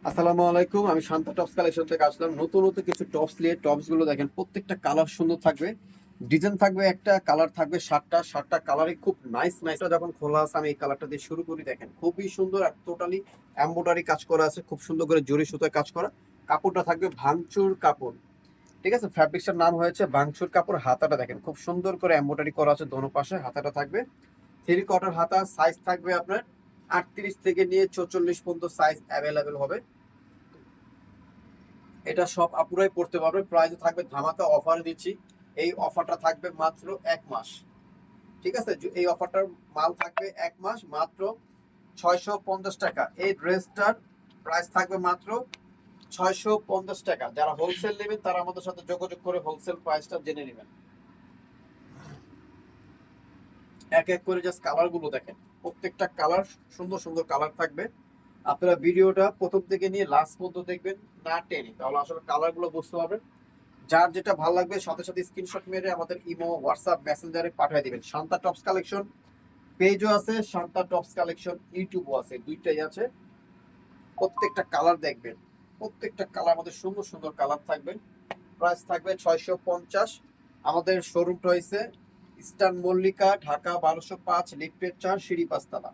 আসসালামু আলাইকুম। আমি শান্তা টপস কালেকশন থেকে আসলাম নতুন নতুন কিছু টপস নিয়ে। টপস গুলো দেখেন, প্রত্যেকটা কালার সুন্দর থাকবে, ডিজাইন থাকবে, একটা কালার থাকবে সাতটা কালারই খুব নাইস নাইস। যখন খোলা আছে আমি এই কালারটা দিয়ে শুরু করি, দেখেন খুবই সুন্দর আর টোটালি এমব্রয়ডারি কাজ করা আছে, খুব সুন্দর করে জরি সুতায় কাজ করা। কাপড়টা থাকবে ভাঙচুর কাপড়, ঠিক আছে। ফ্যাব্রিক্সটার নাম হয়েছে ভাঙচুর কাপড়। হাতাটা দেখেন খুব সুন্দর করে এমব্রয়ডারি করা আছে দোনো পাশে। হাতাটা থাকবে থ্রি কোয়ার্টার হাতা, সাইজ থাকবে আপনার 38 থেকে নিয়ে 44 পর্যন্ত সাইজ অ্যাভেলেবেল হবে। এটা সব আপুরাই পড়তে পারবে। প্রাইসে থাকবে ধামাকা অফারে দিচ্ছি। এই অফারটা থাকবে মাত্র 1 মাস, ঠিক আছে। এই অফারটার মাল থাকবে 1 মাস, মাত্র 650 টাকা। এই ড্রেসটার প্রাইস থাকবে মাত্র 650 টাকা। যারা হোলসেল নেবেন তারা আমাদের সাথে যোগাযোগ করে হোলসেল প্রাইসটা জেনে নেবেন। এক এক করে জাস্ট কালার গুলো দেখেন, প্রত্যেকটা কালার সুন্দর সুন্দর কালার থাকবে। আপনারা ভিডিওটা প্রথম থেকে নিয়ে লাস্ট পর্যন্ত দেখবেন, না টেনে, তাহলে আসলে কালার গুলো বুঝতে পারবেন। যার যেটা ভালো লাগবে সাথে সাথে স্ক্রিনশট মেরে আমাদের ইমো, হোয়াটসঅ্যাপ, মেসেঞ্জারে পাঠিয়ে দিবেন। শান্তা টপস কালেকশন পেজও আছে, শান্তা টপস কালেকশন ইউটিউবও আছে, দুইটাই আছে। প্রত্যেকটা কালার দেখবেন, প্রত্যেকটা কালার আমাদের সুন্দর সুন্দর কালার থাকবে। প্রাইস থাকবে 650। আমাদের শোরুমটা হয়েছে ইস্টার্ন মল্লিকা, ঢাকা 1205, লিফটের 4, সিঁড়ি 5 তলা।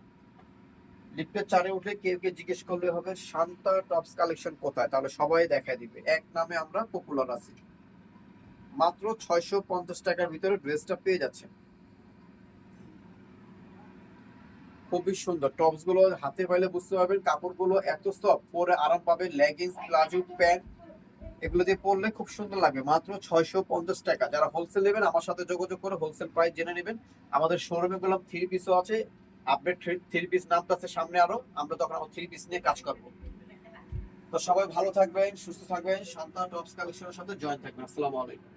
লিফটের 4-এ উঠে কেউ কে জিজ্ঞেস করলে হবে শান্তা টপস কালেকশন কোথায়, তাহলে সবাই দেখায় দিবে। এক নামে আমরা পপুলার আছি। মাত্র 650 টাকার ভিতরে ড্রেসটা পেয়ে যাচ্ছে। খুবই সুন্দর টপস গুলো হাতে পাইলে বুঝতে পারবেন, কাপড়গুলো এত সফট, পরে আরাম পাবে। লেগিংস, প্লাজো, প্যান্ট এগুলো দিয়ে পরলে খুব সুন্দর লাগবে। মাত্র 650 টাকা। যারা হোলসেল নেবেন আমার সাথে যোগাযোগ করে হোলসেল প্রাইস জেনে নেবেন। আমাদের শোরুমে গুলো থ্রি পিসও আছে, আপডেট থ্রি পিস নামটা আছে সামনে আরো, আমরা তখন আমার থ্রি পিস নিয়ে কাজ করবো। তো সবাই ভালো থাকবেন, সুস্থ থাকবেন, শান্তা টপস কালেকশনের সাথে জয়েন থাকবেন। আসসালামু আলাইকুম।